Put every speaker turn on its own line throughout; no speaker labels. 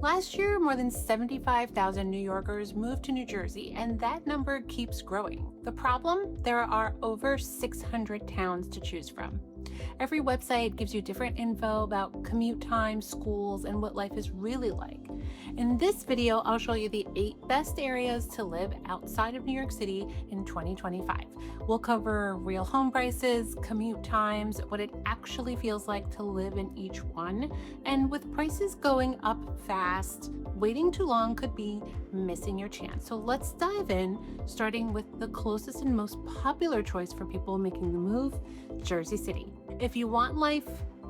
Last year, more than 75,000 New Yorkers moved to New Jersey, and that number keeps growing. The problem? There are over 600 towns to choose from. Every website gives you different info about commute times, schools, and what life is really like. In this video, I'll show you the 8 best areas to live outside of New York City in 2025. We'll cover real home prices, commute times, what it actually feels like to live in each one, and with prices going up fast, waiting too long could be missing your chance. So let's dive in, starting with the closest and most popular choice for people making the move, Jersey City. If you want life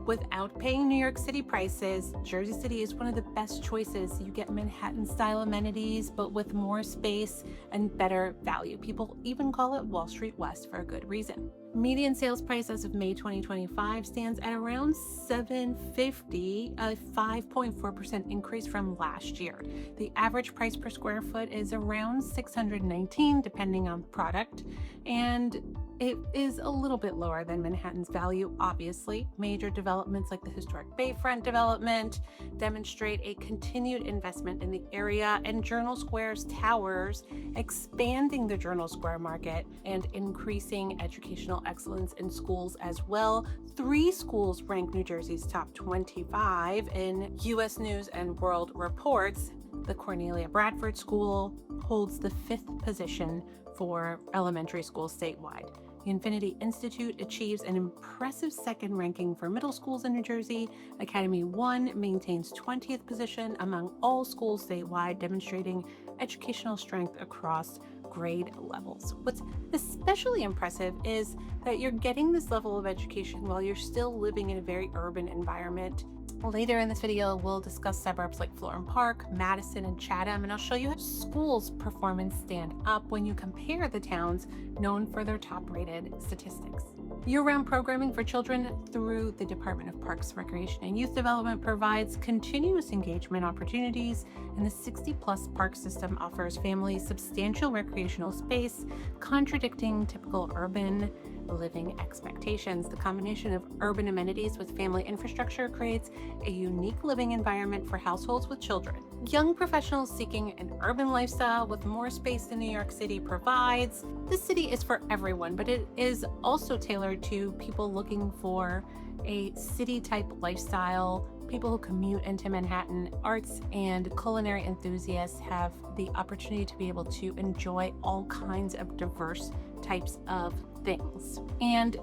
without paying New York City prices, Jersey City is one of the best choices. You get Manhattan-style amenities, but with more space and better value. People even call it Wall Street West for a good reason. Median sales price as of May 2025 stands at around $750, a 5.4% increase from last year. The average price per square foot is around $619, depending on product, and it is a little bit lower than Manhattan's value, obviously. Major developments like the historic Bayfront development demonstrate a continued investment in the area, and Journal Square's towers expanding the Journal Square market and increasing educational excellence in schools as well. 3 schools rank New Jersey's top 25 in U.S. News and World Reports. The Cornelia Bradford School holds the 5th position for elementary schools statewide. The Infinity Institute achieves an impressive 2nd ranking for middle schools in New Jersey. Academy One maintains 20th position among all schools statewide, demonstrating educational strength across grade levels. What's especially impressive is that you're getting this level of education while you're still living in a very urban environment. Later in this video, we'll discuss suburbs like Florham Park, Madison, and Chatham, and I'll show you how schools' performance stand up when you compare the towns known for their top-rated statistics. Year-round programming for children through the Department of Parks, Recreation, and Youth Development provides continuous engagement opportunities, and the 60-plus park system offers families substantial recreational space, contradicting typical urban living expectations. The combination of urban amenities with family infrastructure creates a unique living environment for households with children. Young professionals seeking an urban lifestyle with more space than New York City provides. This city is for everyone, but it is also tailored to people looking for a city-type lifestyle. People who commute into Manhattan, arts and culinary enthusiasts have the opportunity to be able to enjoy all kinds of diverse types of things. And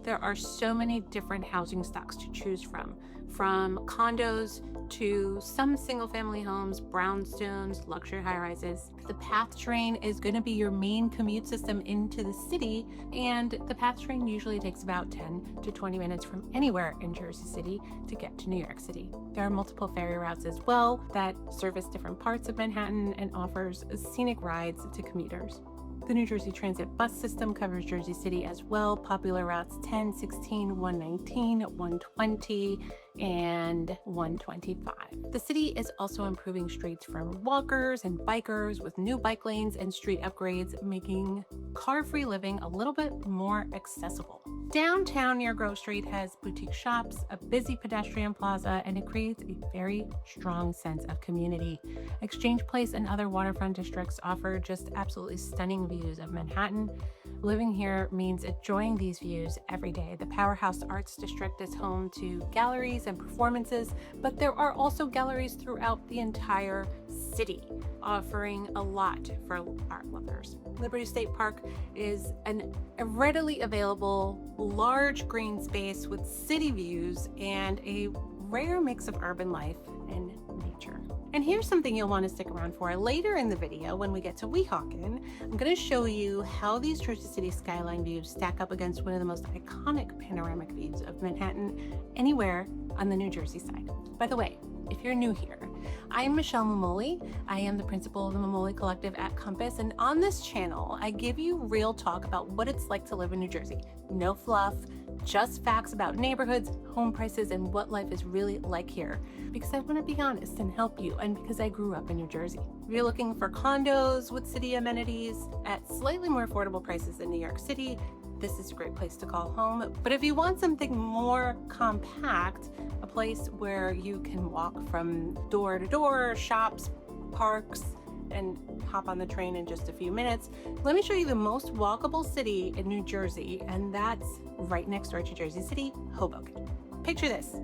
there are so many different housing stocks to choose from condos to some single-family homes, brownstones, luxury high-rises. The PATH train is going to be your main commute system into the city, and the PATH train usually takes about 10 to 20 minutes from anywhere in Jersey City to get to New York City. There are multiple ferry routes as well that service different parts of Manhattan and offers scenic rides to commuters. The New Jersey Transit bus system covers Jersey City as well. Popular routes 10, 16, 119, 120, and 125. The city is also improving streets for walkers and bikers with new bike lanes and street upgrades, making car-free living a little bit more accessible. Downtown near Grove Street has boutique shops, a busy pedestrian plaza, and it creates a very strong sense of community. Exchange Place and other waterfront districts offer just absolutely stunning views of Manhattan. Living here means enjoying these views every day. The Powerhouse Arts District is home to galleries and performances, but there are also galleries throughout the entire city, offering a lot for art lovers. Liberty State Park is a readily available, large green space with city views and a rare mix of urban life and nature. And here's something you'll want to stick around for. Later in the video, when we get to Weehawken, I'm going to show you how these Jersey City skyline views stack up against one of the most iconic panoramic views of Manhattan anywhere on the New Jersey side. By the way, if you're new here, I'm Michelle Mamoli. I am the principal of the Mamoli Collective at Compass, and on this channel, I give you real talk about what it's like to live in New Jersey. No fluff, just facts about neighborhoods, home prices, and what life is really like here. Because I want to be honest and help you, and because I grew up in New Jersey. If you're looking for condos with city amenities at slightly more affordable prices than New York City, this is a great place to call home. But if you want something more compact, a place where you can walk from door to door, shops, parks, and hop on the train in just a few minutes, let me show you the most walkable city in New Jersey, and that's right next door to Jersey City, Hoboken. Picture this.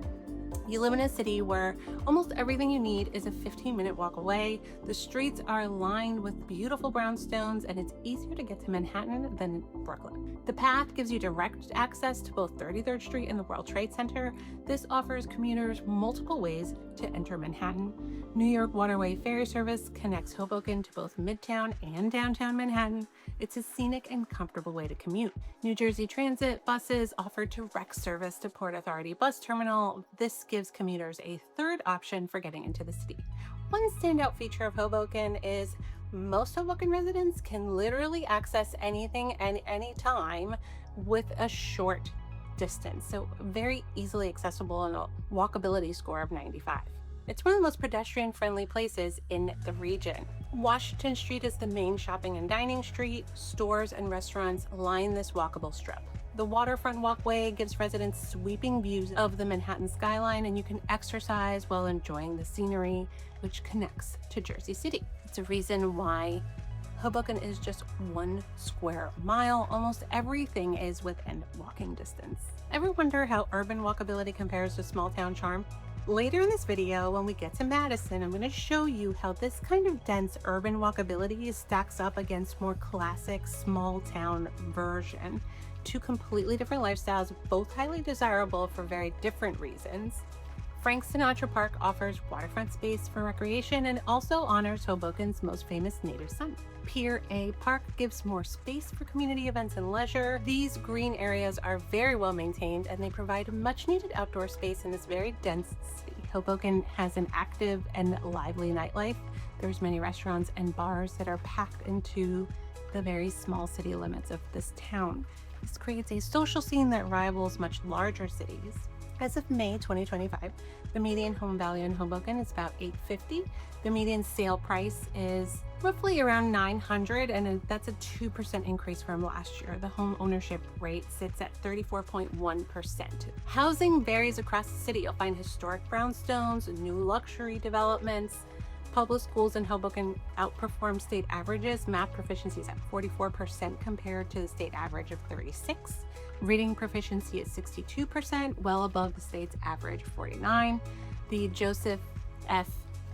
You live in a city where almost everything you need is a 15-minute walk away. The streets are lined with beautiful brownstones, and it's easier to get to Manhattan than Brooklyn. The path gives you direct access to both 33rd Street and the World Trade Center. This offers commuters multiple ways to enter Manhattan. New York Waterway Ferry Service connects Hoboken to both Midtown and downtown Manhattan. It's a scenic and comfortable way to commute. New Jersey Transit buses offer direct service to Port Authority Bus Terminal. This gives commuters a third option for getting into the city. One standout feature of Hoboken is most Hoboken residents can literally access anything and any time with a short distance, so very easily accessible and a walkability score of 95. It's one of the most pedestrian-friendly places in the region. Washington Street is the main shopping and dining street. Stores and restaurants line this walkable strip. The waterfront walkway gives residents sweeping views of the Manhattan skyline, and you can exercise while enjoying the scenery, which connects to Jersey City. It's a reason why Hoboken is just 1 square mile. Almost everything is within walking distance. Ever wonder how urban walkability compares to small town charm? Later in this video, when we get to Madison, I'm going to show you how this kind of dense urban walkability stacks up against more classic small town version. Two completely different lifestyles, both highly desirable for very different reasons. Frank Sinatra Park offers waterfront space for recreation and also honors Hoboken's most famous native son. Pier A Park gives more space for community events and leisure. These green areas are very well maintained, and they provide much needed outdoor space in this very dense city. Hoboken has an active and lively nightlife. There's many restaurants and bars that are packed into the very small city limits of this town. This creates a social scene that rivals much larger cities. As of May 2025, the median home value in Hoboken is about $850. The median sale price is roughly around $900, and that's a 2% increase from last year. The home ownership rate sits at 34.1%. Housing varies across the city. You'll find historic brownstones, new luxury developments. Public schools in Hoboken outperform state averages. Math proficiency is at 44% compared to the state average of 36%. Reading proficiency is 62%, well above the state's average of 49%. The Joseph F.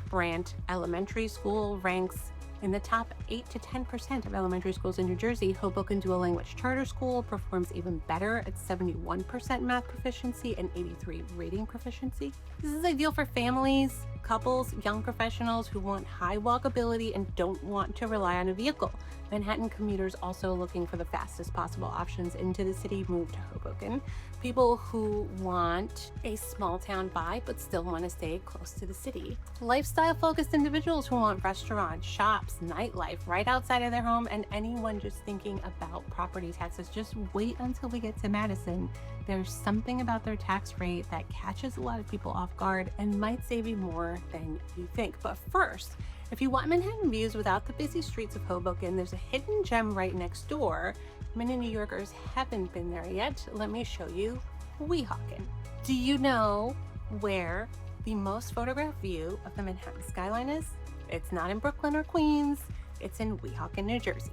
Brandt Elementary School ranks in the top 8 to 10% of elementary schools in New Jersey. Hoboken Dual Language Charter School performs even better at 71% math proficiency and 83% reading proficiency. This is ideal for families, couples, young professionals who want high walkability and don't want to rely on a vehicle. Manhattan commuters also looking for the fastest possible options into the city move to Hoboken. People who want a small town vibe but still want to stay close to the city. Lifestyle focused individuals who want restaurants, shops, nightlife right outside of their home, and anyone just thinking about property taxes. Just wait until we get to Madison. There's something about their tax rate that catches a lot of people off guard and might save you more than you think. But first, if you want Manhattan views without the busy streets of Hoboken, there's a hidden gem right next door. Many New Yorkers haven't been there yet. Let me show you Weehawken. Do you know where the most photographed view of the Manhattan skyline is? It's not in Brooklyn or Queens, it's in Weehawken, New Jersey.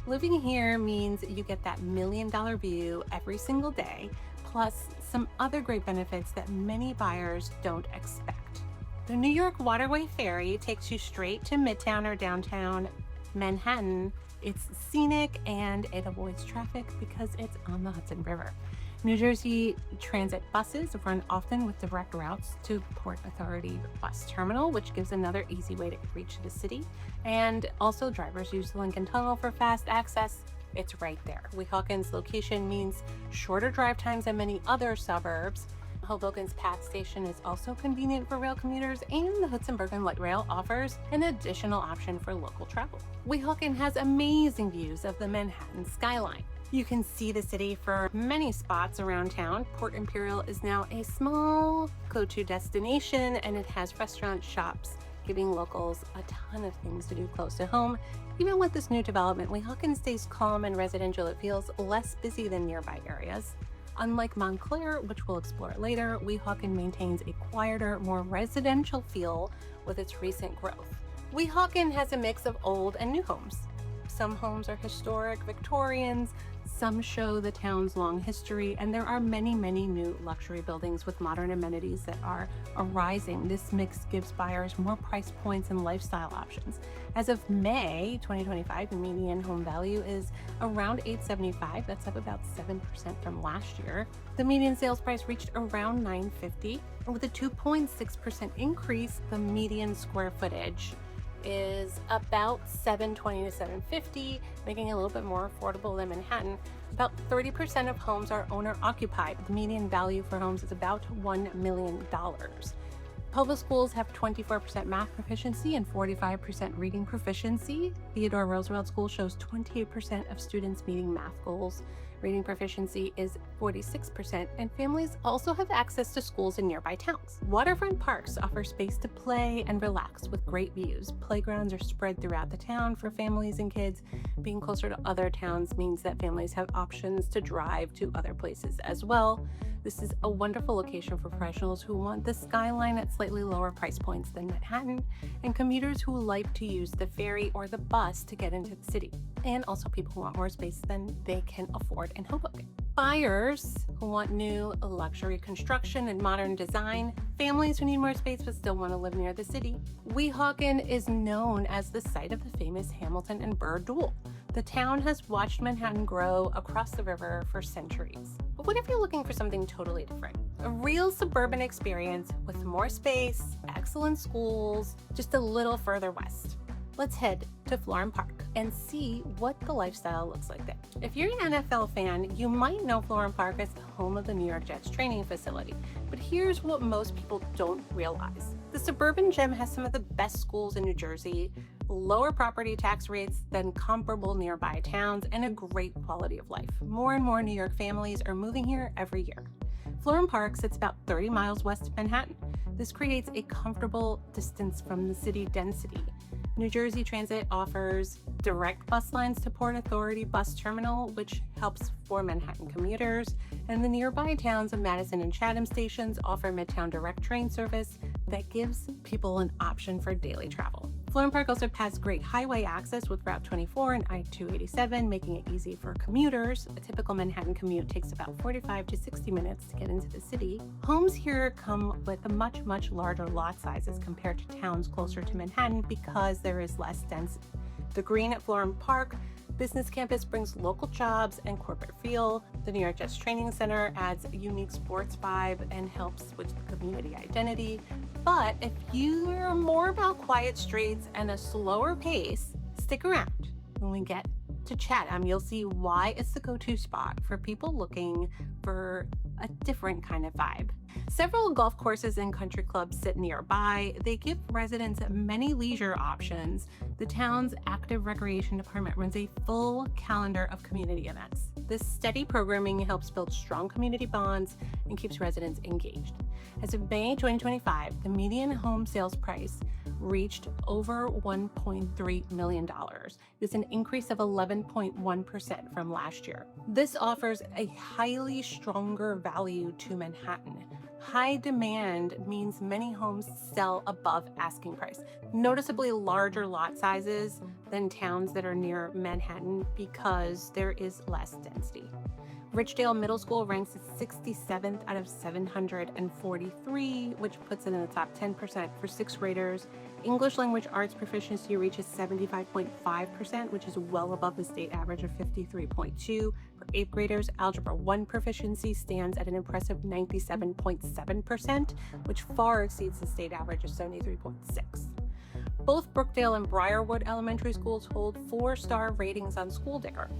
Living here means you get that $1 million view every single day, plus some other great benefits that many buyers don't expect. The New York Waterway Ferry takes you straight to Midtown or downtown Manhattan. It's scenic and it avoids traffic because it's on the Hudson River. New Jersey Transit buses run often with direct routes to Port Authority Bus Terminal, which gives another easy way to reach the city. And also drivers use the Lincoln Tunnel for fast access. It's right there. Weehawken's location means shorter drive times than many other suburbs. Hoboken's PATH station is also convenient for rail commuters, and the Hudson Bergen Light Rail offers an additional option for local travel. Weehawken has amazing views of the Manhattan skyline. You can see the city from many spots around town. Port Imperial is now a small go-to destination, and it has restaurants, shops, giving locals a ton of things to do close to home. Even with this new development, Weehawken stays calm and residential. It feels less busy than nearby areas. Unlike Montclair, which we'll explore later, Weehawken maintains a quieter, more residential feel with its recent growth. Weehawken has a mix of old and new homes. Some homes are historic Victorians, some show the town's long history, and there are many, many new luxury buildings with modern amenities that are arising. This mix gives buyers more price points and lifestyle options. As of May 2025, the median home value is around $875. That's up about 7% from last year. The median sales price reached around $950. With a 2.6% increase, the median square footage is about $720 to $750, making it a little bit more affordable than Manhattan. About 30% of homes are owner occupied. The median value for homes is about $1 million. Public schools have 24% math proficiency and 45% reading proficiency. Theodore Roosevelt School shows 28% of students meeting math goals. Reading proficiency is 46%, and families also have access to schools in nearby towns. Waterfront parks offer space to play and relax with great views. Playgrounds are spread throughout the town for families and kids. Being closer to other towns means that families have options to drive to other places as well. This is a wonderful location for professionals who want the Skyline at slightly lower price points than Manhattan, and commuters who like to use the ferry or the bus to get into the city, and also people who want more space than they can afford in Hoboken. Buyers who want new luxury construction and modern design, families who need more space but still want to live near the city. Weehawken is known as the site of the famous Hamilton and Burr duel. The town has watched Manhattan grow across the river for centuries. But what if you're looking for something totally different? A real suburban experience with more space, excellent schools, just a little further west. Let's head to Florham Park and see what the lifestyle looks like there. If you're an NFL fan, you might know Florham Park as the home of the New York Jets training facility. But here's what most people don't realize. The suburban gem has some of the best schools in New Jersey, lower property tax rates than comparable nearby towns, and a great quality of life. More and more New York families are moving here every year. Florham Park sits about 30 miles west of Manhattan. This creates a comfortable distance from the city density. New Jersey Transit offers direct bus lines to Port Authority Bus Terminal, which helps for Manhattan commuters, and the nearby towns of Madison and Chatham stations offer Midtown direct train service that gives people an option for daily travel. Florham Park also has great highway access with Route 24 and I-287, making it easy for commuters. A typical Manhattan commute takes about 45 to 60 minutes to get into the city. Homes here come with much larger lot sizes compared to towns closer to Manhattan because there is less density. The green at Florham Park Business Campus brings local jobs and corporate feel. The New York Jets Training Center adds a unique sports vibe and helps with the community identity. But if you are more about quiet streets and a slower pace, stick around. When we get to Chatham, you'll see why it's the go-to spot for people looking for a different kind of vibe. Several golf courses and country clubs sit nearby. They give residents many leisure options. The town's active recreation department runs a full calendar of community events. This steady programming helps build strong community bonds and keeps residents engaged. As of May 2025, the median home sales price reached over $1.3 million. It's an increase of 11.1% from last year. This offers a highly stronger value to Manhattan. High demand means many homes sell above asking price. Noticeably larger lot sizes than towns that are near Manhattan because there is less density. Richdale Middle School ranks 67th out of 743, which puts it in the top 10% for sixth graders. English language arts proficiency reaches 75.5%, which is well above the state average of 53.2. For eighth graders, Algebra 1 proficiency stands at an impressive 97.7%, which far exceeds the state average of 73.6. Both Brookdale and Briarwood elementary schools hold 4-star ratings on School Digger.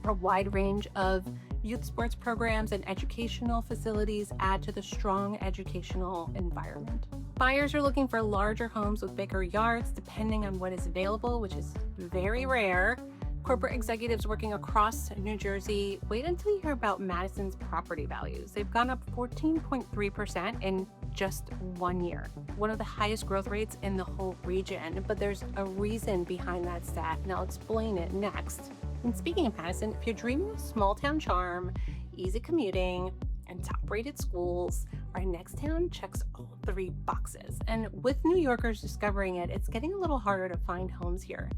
A wide range of youth sports programs and educational facilities add to the strong educational environment. Buyers are looking for larger homes with bigger yards, depending on what is available, which is very rare. Corporate executives working across New Jersey wait until you hear about Madison's property values. They've gone up 14.3% in just 1 year, one of the highest growth rates in the whole region. But there's a reason behind that stat, and I'll explain it next. And speaking of Madison, if you're dreaming of small town charm, easy commuting, and top-rated schools, our next town checks all 3 boxes. And with New Yorkers discovering it, it's getting a little harder to find homes here.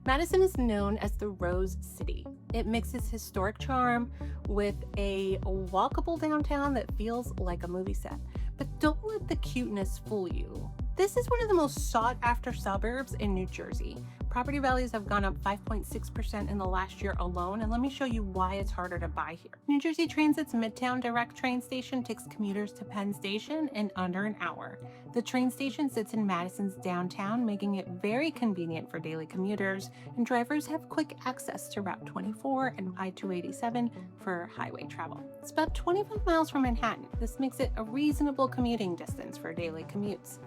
Madison is known as the Rose City. It mixes historic charm with a walkable downtown that feels like a movie set. But don't let the cuteness fool you. This is one of the most sought-after suburbs in New Jersey. Property values have gone up 5.6% in the last year alone, and let me show you why it's harder to buy here. New Jersey Transit's Midtown Direct train station takes commuters to Penn Station in under an hour. The train station sits in Madison's downtown, making it very convenient for daily commuters, and drivers have quick access to Route 24 and I-287 for highway travel. It's about 25 miles from Manhattan. This makes it a reasonable commuting distance for daily commutes.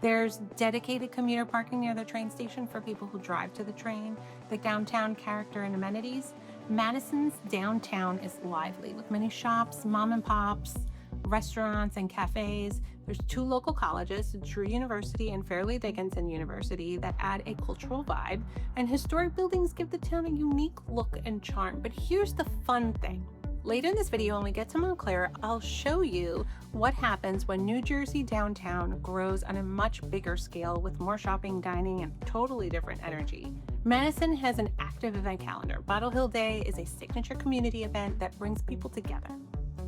There's dedicated commuter parking near the train station for people who drive to the train. The downtown character and amenities. Madison's downtown is lively with many shops, mom and pops, restaurants, and cafes. There's 2 local colleges, Drew University and Fairleigh Dickinson University, that add a cultural vibe, and historic buildings give the town a unique look and charm. But here's the fun thing. Later in this video, when we get to Montclair, I'll show you what happens when New Jersey downtown grows on a much bigger scale with more shopping, dining, and totally different energy. Madison has an active event calendar. Bottle Hill Day is a signature community event that brings people together.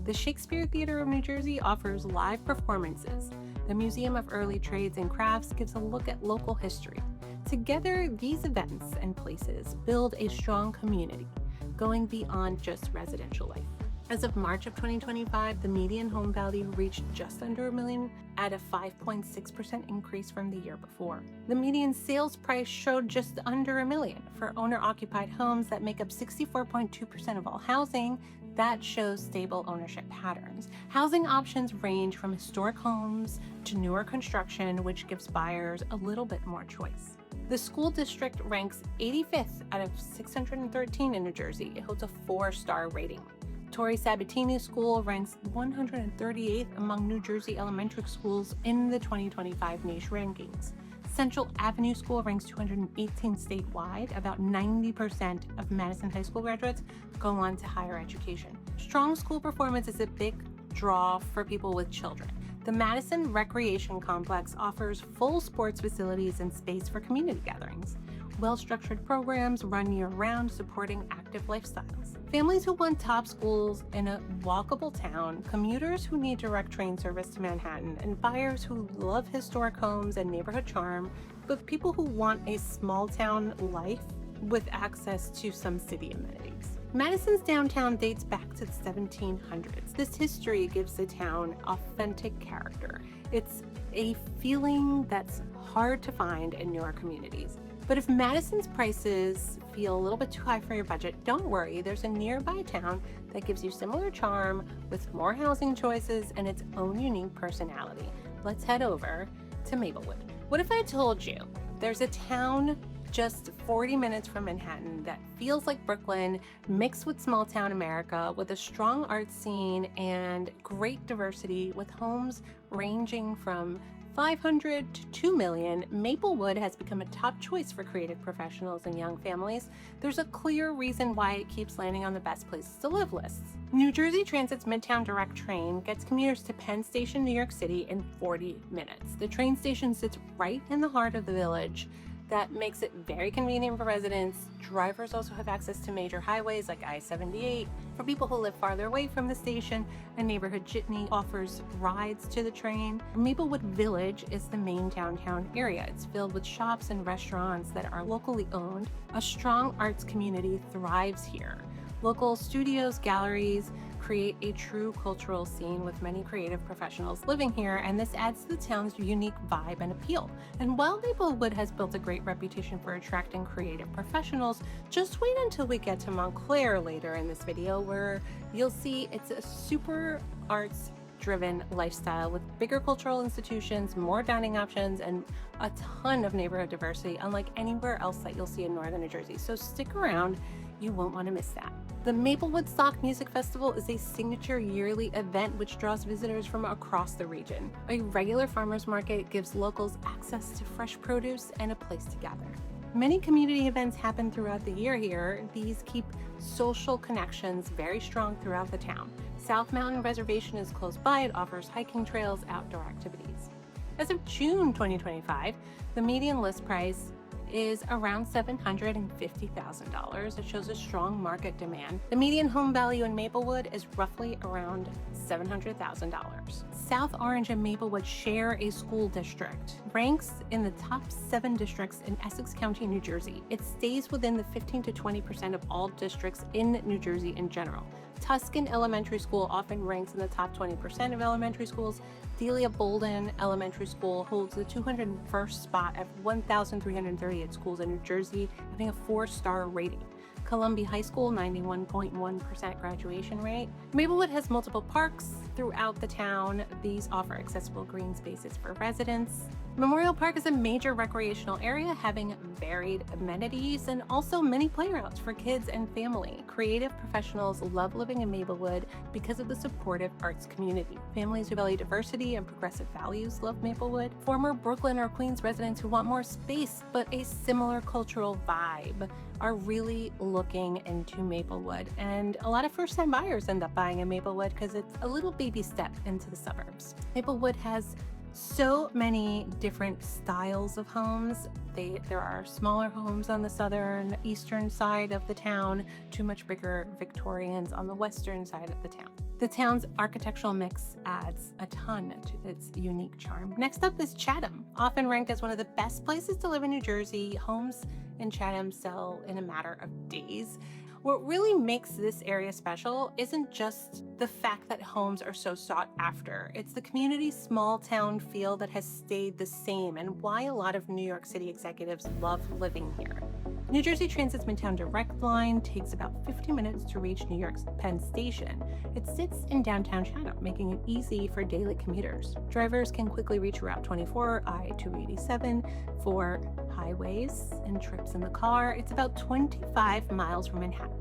The Shakespeare Theater of New Jersey offers live performances. The Museum of Early Trades and Crafts gives a look at local history. Together, these events and places build a strong community, going beyond just residential life. As of March of 2025, the median home value reached just under $1 million at a 5.6% increase from the year before. The median sales price showed just under $1 million. For owner-occupied homes that make up 64.2% of all housing, that shows stable ownership patterns. Housing options range from historic homes to newer construction, which gives buyers a little bit more choice. The school district ranks 85th out of 613 in New Jersey. It holds a 4-star rating. Torrey Sabatini School ranks 138th among New Jersey elementary schools in the 2025 niche rankings. Central Avenue School ranks 218 statewide. About 90% of Madison High School graduates go on to higher education. Strong school performance is a big draw for people with children. The Madison Recreation Complex offers full sports facilities and space for community gatherings. Well-structured programs run year-round, supporting active lifestyles. Families who want top schools in a walkable town, commuters who need direct train service to Manhattan, and buyers who love historic homes and neighborhood charm, but people who want a small-town life with access to some city amenities. Madison's downtown dates back to the 1700s. This history gives the town authentic character. It's a feeling that's hard to find in newer communities. But if Madison's prices feel a little bit too high for your budget, don't worry. There's a nearby town that gives you similar charm with more housing choices and its own unique personality. Let's head over to Maplewood. What if I told you there's a town just 40 minutes from Manhattan that feels like Brooklyn mixed with small town America, with a strong art scene and great diversity, with homes ranging from 500 to 2 million, Maplewood has become a top choice for creative professionals and young families. There's a clear reason why it keeps landing on the best places to live lists. New Jersey Transit's Midtown Direct train gets commuters to Penn Station, New York City in 40 minutes. The train station sits right in the heart of the village. That makes it very convenient for residents. Drivers also have access to major highways like I-78. For people who live farther away from the station, a neighborhood jitney offers rides to the train. Maplewood Village is the main downtown area. It's filled with shops and restaurants that are locally owned. A strong arts community thrives here. Local studios, galleries create a true cultural scene with many creative professionals living here, and this adds to the town's unique vibe and appeal. And while Maplewood has built a great reputation for attracting creative professionals, just wait until we get to Montclair later in this video, where you'll see it's a super arts driven lifestyle with bigger cultural institutions, more dining options, and a ton of neighborhood diversity, unlike anywhere else that you'll see in northern New Jersey. So stick around, you won't want to miss that. The Maplewood Sock Music Festival is a signature yearly event which draws visitors from across the region. A regular farmers market gives locals access to fresh produce and a place to gather. Many community events happen throughout the year here. These keep social connections very strong throughout the town. South Mountain Reservation is close by. It offers hiking trails, outdoor activities. As of June 2025, the median list price is around $750,000. It shows a strong market demand. The median home value in Maplewood is roughly around $700,000. South Orange and Maplewood share a school district, ranks in the top 7 districts in Essex County, New Jersey. It stays within the 15 to 20% of all districts in New Jersey in general. Tuscan Elementary School often ranks in the top 20% of elementary schools. Delia Bolden Elementary School holds the 201st spot of 1,338 schools in New Jersey, having a 4-star rating. Columbia High School, 91.1% graduation rate. Maplewood has multiple parks throughout the town. These offer accessible green spaces for residents. Memorial Park is a major recreational area having varied amenities and also many playgrounds for kids and family. Creative professionals love living in Maplewood because of the supportive arts community. Families who value diversity and progressive values love Maplewood. Former Brooklyn or Queens residents who want more space but a similar cultural vibe are really looking into Maplewood, and a lot of first-time buyers end up buying in Maplewood because it's a little baby step into the suburbs. Maplewood has so many different styles of homes. There are smaller homes on the southern eastern side of the town to much bigger Victorians on the western side of the town. The town's architectural mix adds a ton to its unique charm. Next up is Chatham, often ranked as one of the best places to live in New Jersey. Homes in Chatham sell in a matter of days. What really makes this area special isn't just the fact that homes are so sought after. It's the community small town feel that has stayed the same and why a lot of New York City executives love living here. New Jersey Transit's Midtown Direct line takes about 50 minutes to reach New York's Penn Station. It sits in downtown Chatham, making it easy for daily commuters. Drivers can quickly reach Route 24, I-287 for highways and trips in the car. It's about 25 miles from Manhattan.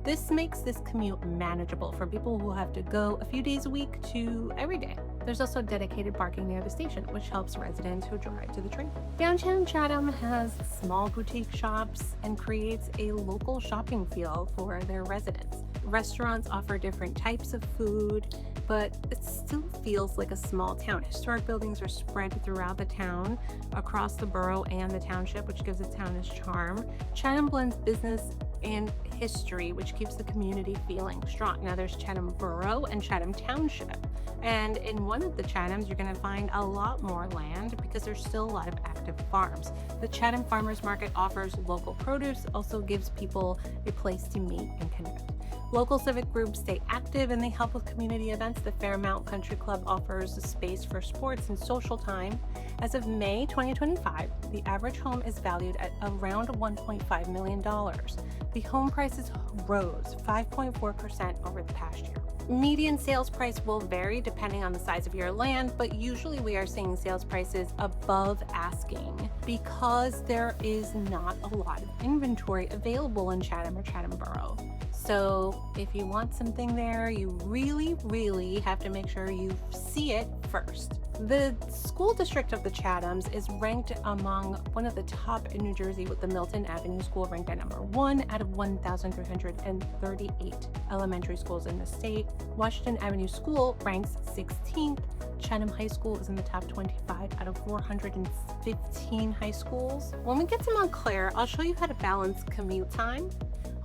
This makes this commute manageable for people who have to go a few days a week to every day. There's also dedicated parking near the station, which helps residents who drive to the train. Downtown Chatham has small boutique shops and creates a local shopping feel for their residents. Restaurants offer different types of food, but it still feels like a small town. Historic buildings are spread throughout the town, across the borough and the township, which gives the town its charm. Chatham blends business and history, which keeps the community feeling strong. Now there's Chatham Borough and Chatham Township. And in one of the Chathams, you're going to find a lot more land because there's still a lot of active farms. The Chatham Farmers Market offers local produce, also gives people a place to meet and connect. Local civic groups stay active and they help with community events. The Fairmount Country Club offers a space for sports and social time. As of May 2025, the average home is valued at around $1.5 million. The home prices rose 5.4% over the past year. Median sales price will vary depending on the size of your land, but usually we are seeing sales prices above asking because there is not a lot of inventory available in Chatham or Chatham Borough. So if you want something there, you really have to make sure you see it first. The school district of the Chathams is ranked among one of the top in New Jersey, with the Milton Avenue School ranked at number 1 out of 1,338 elementary schools in the state. Washington Avenue School ranks 16th. Chatham High School is in the top 25 out of 415 high schools. When we get to Montclair, I'll show you how to balance commute time,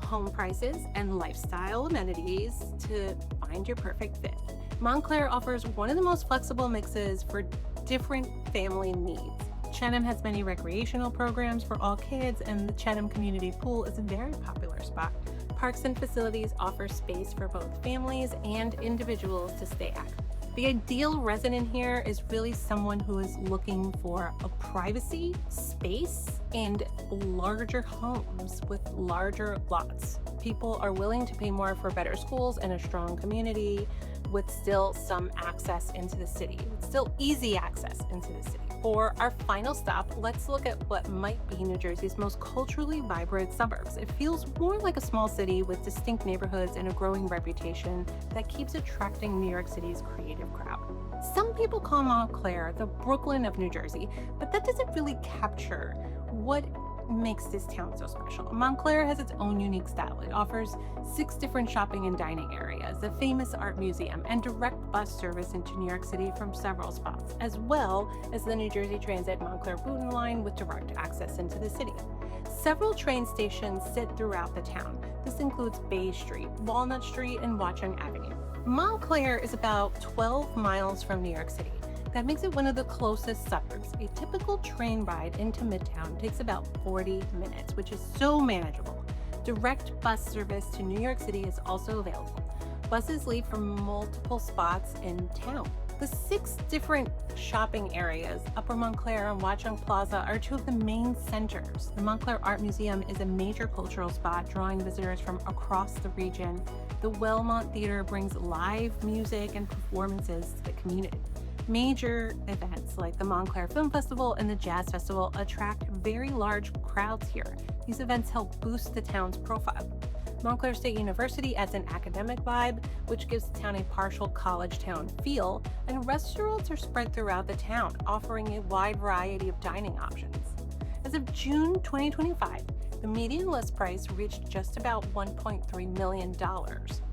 home prices, and lifestyle amenities to find your perfect fit. Montclair offers one of the most flexible mixes for different family needs. Chatham has many recreational programs for all kids, and the Chatham Community Pool is a very popular spot. Parks and facilities offer space for both families and individuals to stay active. The ideal resident here is really someone who is looking for a privacy, space, and larger homes with larger lots. People are willing to pay more for better schools and a strong community with still some access into the city, with still easy access into the city. For our final stop, let's look at what might be New Jersey's most culturally vibrant suburbs. It feels more like a small city with distinct neighborhoods and a growing reputation that keeps attracting New York City's creative crowd. Some people call Montclair the Brooklyn of New Jersey, but that doesn't really capture what makes this town so special. Montclair has its own unique style. It offers 6 different shopping and dining areas, a famous art museum, and direct bus service into New York City from several spots, as well as the New Jersey Transit Montclair-Boonton line with direct access into the city. Several train stations sit throughout the town. This includes Bay Street, Walnut Street, and Watchung Avenue. Montclair is about 12 miles from New York City. That makes it one of the closest suburbs. A typical train ride into Midtown takes about 40 minutes, which is so manageable. Direct bus service to New York City is also available. Buses leave from multiple spots in town. The 6 different shopping areas, Upper Montclair and Watchung Plaza, are 2 of the main centers. The Montclair Art Museum is a major cultural spot, drawing visitors from across the region. The Wellmont Theater brings live music and performances to the community. Major events like the Montclair Film Festival and the Jazz Festival attract very large crowds here. These events help boost the town's profile. Montclair State University adds an academic vibe, which gives the town a partial college town feel, and restaurants are spread throughout the town, offering a wide variety of dining options. As of June 2025, the median list price reached just about $1.3 million.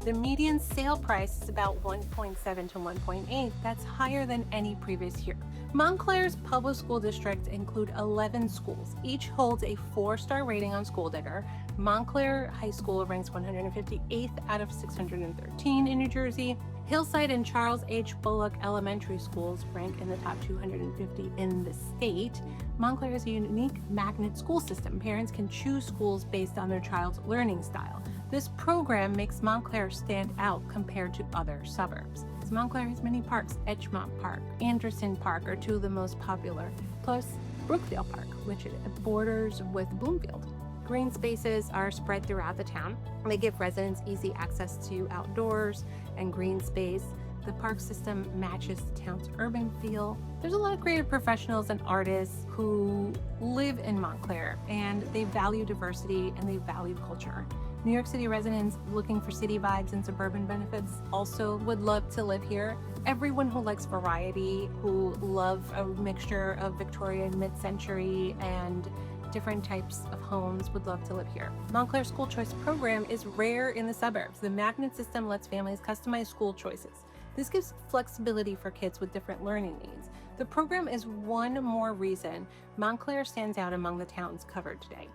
The median sale price is about 1.7 to 1.8. That's higher than any previous year. Montclair's public school districts include 11 schools. Each holds a 4-star rating on School Digger. Montclair High School ranks 158th out of 613 in New Jersey. Hillside and Charles H. Bullock Elementary Schools rank in the top 250 in the state. Montclair has a unique magnet school system. Parents can choose schools based on their child's learning style. This program makes Montclair stand out compared to other suburbs. Montclair has many parks. Edgemont Park, Anderson Park are 2 of the most popular, plus Brookdale Park, which borders with Bloomfield. Green spaces are spread throughout the town. They give residents easy access to outdoors and green space. The park system matches the town's urban feel. There's a lot of creative professionals and artists who live in Montclair, and they value diversity and they value culture. New York City residents looking for city vibes and suburban benefits also would love to live here. Everyone who likes variety, who love a mixture of Victorian, mid-century, and different types of homes would love to live here. Montclair's school choice program is rare in the suburbs. The magnet system lets families customize school choices. This gives flexibility for kids with different learning needs. The program is one more reason Montclair stands out among the towns covered today.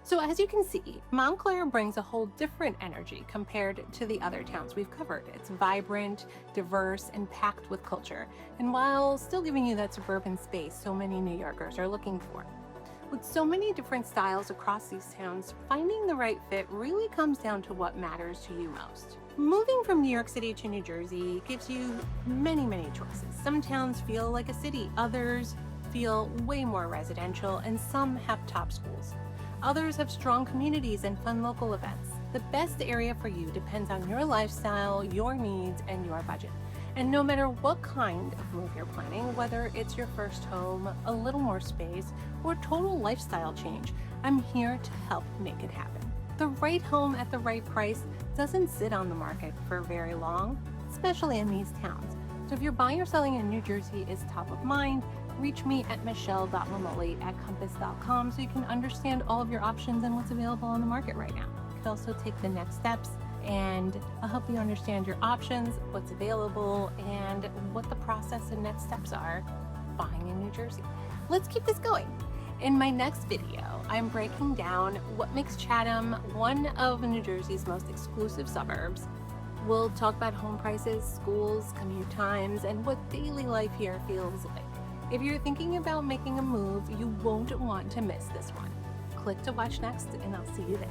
So as you can see, Montclair brings a whole different energy compared to the other towns we've covered. It's vibrant, diverse, and packed with culture, and while still giving you that suburban space so many New Yorkers are looking for. With so many different styles across these towns, finding the right fit really comes down to what matters to you most. Moving from New York City to New Jersey gives you many choices. Some towns feel like a city, others feel way more residential, and some have top schools. Others have strong communities and fun local events. The best area for you depends on your lifestyle, your needs, and your budget. And no matter what kind of move you're planning, whether it's your first home, a little more space, or total lifestyle change, I'm here to help make it happen. The right home at the right price doesn't sit on the market for very long, especially in these towns. So if you're buying or selling in New Jersey is top of mind, reach me at michelle.mamoli@compass.com so you can understand all of your options and what's available on the market right now. You can also take the next steps, and I'll help you understand your options, what's available, and what the process and next steps are buying in New Jersey. Let's keep this going. In my next video, I'm breaking down what makes Chatham one of New Jersey's most exclusive suburbs. We'll talk about home prices, schools, commute times, and what daily life here feels like. If you're thinking about making a move, you won't want to miss this one. Click to watch next, and I'll see you there.